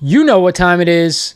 You know what time it is.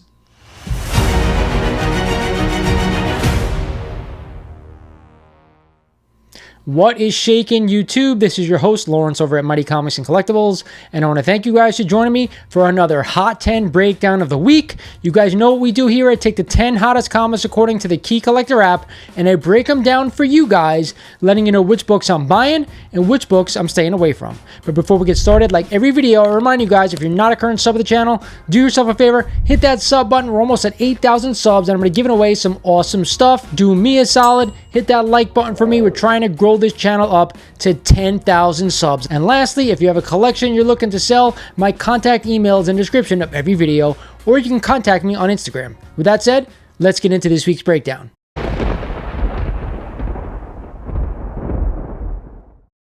What is shaking, YouTube? This is your host, Lawrence, over at Mighty Comics and Collectibles, and I want to thank you guys for joining me for another Hot 10 breakdown of the week. You guys know what we do here. I take the 10 hottest comics according to the Key Collector app, and I break them down for you guys, letting you know which books I'm buying and which books I'm staying away from. But before we get started, like every video, I remind you guys, if you're not a current sub of the channel, do yourself a favor, hit that sub button. We're almost at 8,000 subs, and I'm going to be giving away some awesome stuff. Do me a solid, hit that like button for me. We're trying to grow this channel up to 10,000 subs. And lastly, if you have a collection you're looking to sell, my contact email is in the description of every video, or you can contact me on Instagram. With that said, let's get into this week's breakdown.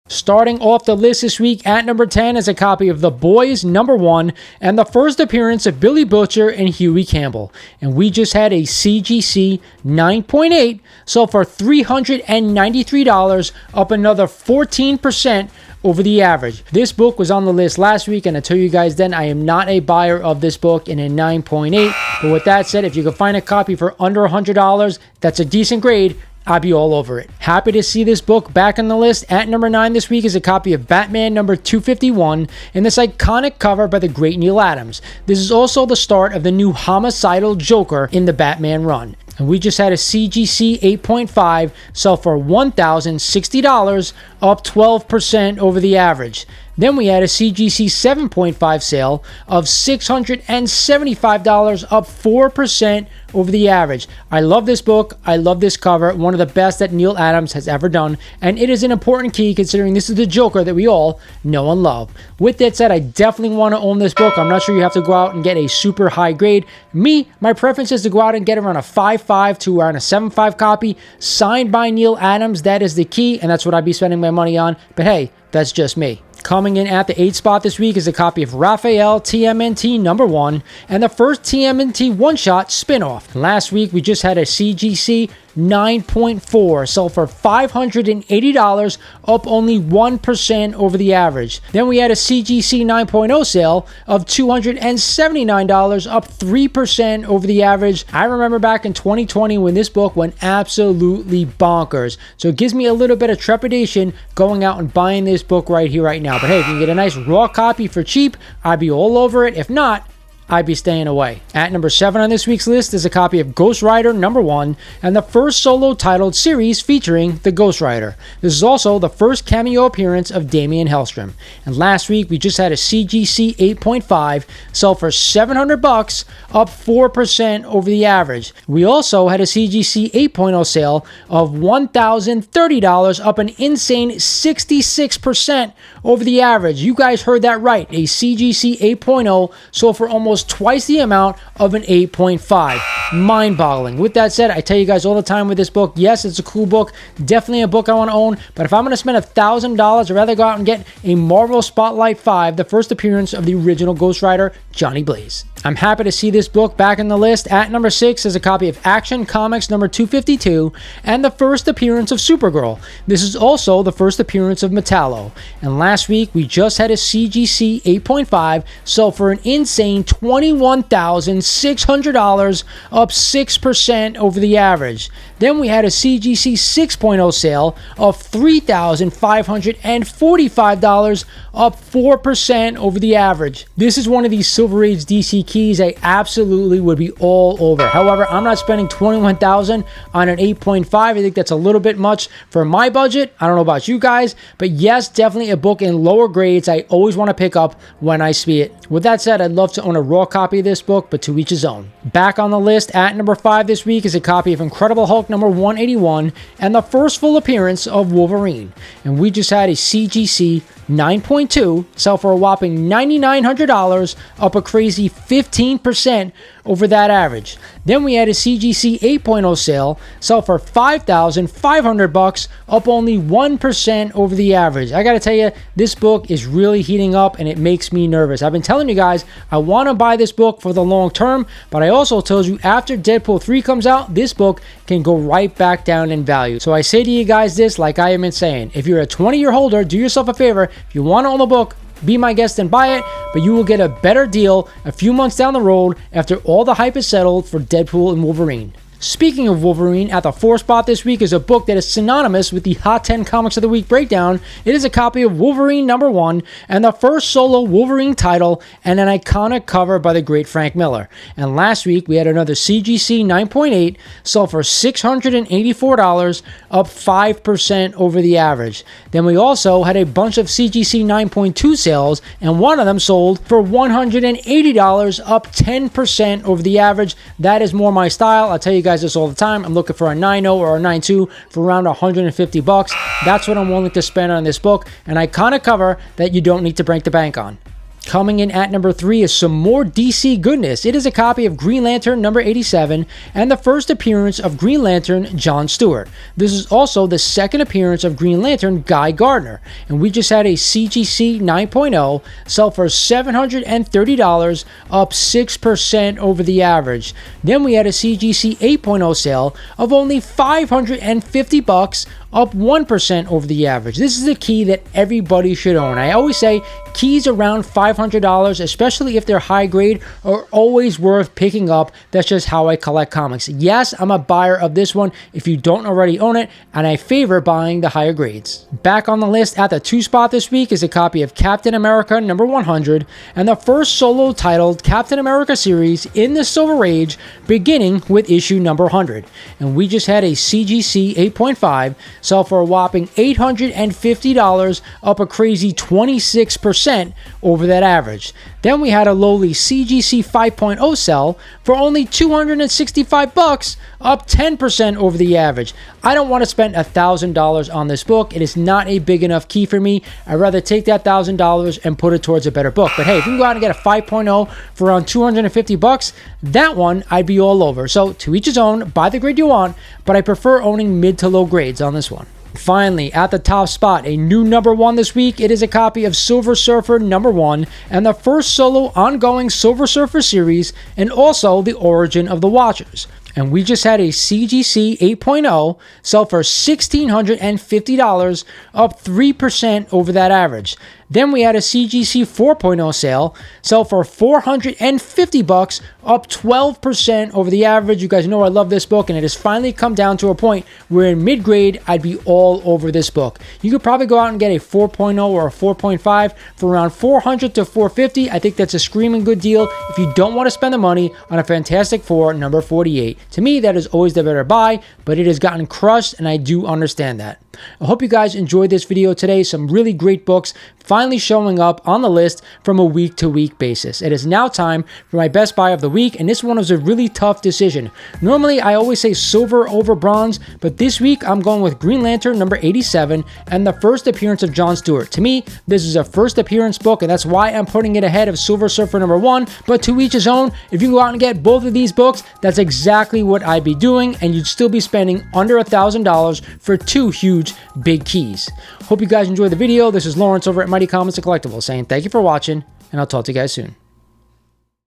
Starting off the list this week at number 10 is a copy of The Boys #1 and the first appearance of Billy Butcher and Huey Campbell. And we just had a CGC 9.8 sold for $393, up another 14% over the average. This book was on the list last week, and I tell you guys then, I am not a buyer of this book in a 9.8. But with that said, if you can find a copy for under $100, that's a decent grade. I'd be all over it. Happy to see this book back on the list. At number 9 this week is a copy of Batman number 251 in this iconic cover by the great Neil Adams. This is also the start of the new homicidal Joker in the Batman run. And we just had a CGC 8.5 sell for $1,060, up 12% over the average. Then we had a CGC 7.5 sale of $675, up 4% over the average. I love this book. I love this cover. One of the best that Neil Adams has ever done. And it is an important key considering this is the Joker that we all know and love. With that said, I definitely want to own this book. I'm not sure you have to go out and get a super high grade. My preference is to go out and get around a 5.5 to around a 7.5 copy signed by Neil Adams. That is the key, and that's what I'd be spending my money on. But hey, that's just me. Coming in at the 8th spot this week is a copy of Raphael TMNT #1 and the first TMNT one-shot spin-off. Last week, we just had a CGC 9.4 sold for $580, up only 1% over the average. Then we had a CGC 9.0 sale of $279, up 3% over the average. I remember back in 2020 when this book went absolutely bonkers. So it gives me a little bit of trepidation going out and buying this book right here, right now. But hey, if you can get a nice raw copy for cheap, I'd be all over it. If not, I'd be staying away. At number 7 on this week's list is a copy of Ghost Rider #1 and the first solo titled series featuring the Ghost Rider. This is also the first cameo appearance of Damian Hellstrom. And last week we just had a CGC 8.5 sell for $700, up 4% over the average. We also had a CGC 8.0 sale of $1,030, up an insane 66% over the average. You guys heard that right. A CGC 8.0 sold for almost twice the amount of an 8.5. Mind-boggling. With that said, I tell you guys all the time with this book, yes, it's a cool book, definitely a book I want to own, but if I'm going to spend $1,000, I'd rather go out and get a Marvel Spotlight 5, the first appearance of the original Ghost Rider, Johnny Blaze. I'm happy to see this book back in the list. At number 6 is a copy of Action Comics number 252 and the first appearance of Supergirl. This is also the first appearance of Metallo. And last week, we just had a CGC 8.5 sell for an insane $21,600, up 6% over the average. Then we had a CGC 6.0 sale of $3,545, up 4% over the average. This is one of these Silver Age DC keys I absolutely would be all over. However, I'm not spending $21,000 on an 8.5. I think that's a little bit much for my budget. I don't know about you guys, but yes, definitely a book in lower grades I always want to pick up when I see it. With that said, I'd love to own a raw copy of this book, but to each his own. Back on the list at number 5 this week is a copy of Incredible Hulk number 181 and the first full appearance of Wolverine. And we just had a CGC 9.2 sell for a whopping $9,900, up a crazy 15% over that average. Then we had a CGC 8.0 sale sell for $5,500, up only 1% over the average. I gotta tell you, this book is really heating up and it makes me nervous. I've been telling you guys I want to buy this book for the long term, but I also told you after Deadpool 3 comes out, this book can go right back down in value. So I say to you guys this like I have been saying, if you're a 20-year holder, do yourself a favor. If you want to own the book, be my guest and buy it, but you will get a better deal a few months down the road after all the hype is settled for Deadpool and Wolverine. Speaking of Wolverine, at the 4th spot this week is a book that is synonymous with the Hot 10 Comics of the Week breakdown. It is a copy of Wolverine #1 and the first solo Wolverine title and an iconic cover by the great Frank Miller. And last week we had another CGC 9.8 sold for $684, up 5% over the average. Then we also had a bunch of CGC 9.2 sales, and one of them sold for $180, up 10% over the average. That is more my style. I'll tell you guys this all the time. I'm looking for a 9.0 or a 9.2 for around $150. That's what I'm willing to spend on this book. An iconic cover that you don't need to break the bank on. Coming in at number 3 is some more DC goodness. It is a copy of Green Lantern number 87 and the first appearance of Green Lantern John Stewart. This is also the second appearance of Green Lantern Guy Gardner. And we just had a CGC 9.0 sell for $730, up 6% over the average. Then we had a CGC 8.0 sale of only $550, up 1% over the average. This is a key that everybody should own. I always say keys around $500, especially if they're high grade, are always worth picking up. That's just how I collect comics. Yes, I'm a buyer of this one if you don't already own it, and I favor buying the higher grades. Back on the list at the 2 spot this week is a copy of Captain America number 100 and the first solo titled Captain America series in the Silver Age, beginning with issue number 100. And we just had a CGC 8.5 sell for a whopping $850, up a crazy 26% over that average. Then we had a lowly CGC 5.0 sell for only $265, up 10% over the average. I don't want to spend $1,000 on this book. It is not a big enough key for me. I'd rather take that $1,000 and put it towards a better book. But hey, if you can go out and get a 5.0 for around $250, that one I'd be all over. So to each his own, buy the grade you want, but I prefer owning mid to low grades on this one. Finally, at the top spot, a new number 1 this week. It is a copy of Silver Surfer number 1 and the first solo ongoing Silver Surfer series, and also the origin of the Watchers. And we just had a CGC 8.0 sell for $1,650, up 3% over that average. Then we had a CGC 4.0 sale sell for $450, up 12% over the average. You guys know I love this book, and it has finally come down to a point where in mid-grade, I'd be all over this book. You could probably go out and get a 4.0 or a 4.5 for around $400 to $450. I think that's a screaming good deal if you don't want to spend the money on a Fantastic Four number 48. To me, that is always the better buy, but it has gotten crushed, and I do understand that. I hope you guys enjoyed this video today. Some really great books finally showing up on the list from a week-to-week basis. It is now time for my best buy of the week, and this one was a really tough decision. Normally, I always say silver over bronze, but this week I'm going with Green Lantern number 87 and the first appearance of John Stewart. To me, this is a first appearance book, and that's why I'm putting it ahead of Silver Surfer number 1, but to each his own. If you can go out and get both of these books, that's exactly what I'd be doing, and you'd still be spending under $1,000 for 2 huge big keys. Hope you guys enjoyed the video. This is Lawrence over at Mighty Comics and Collectibles saying thank you for watching, and I'll talk to you guys soon.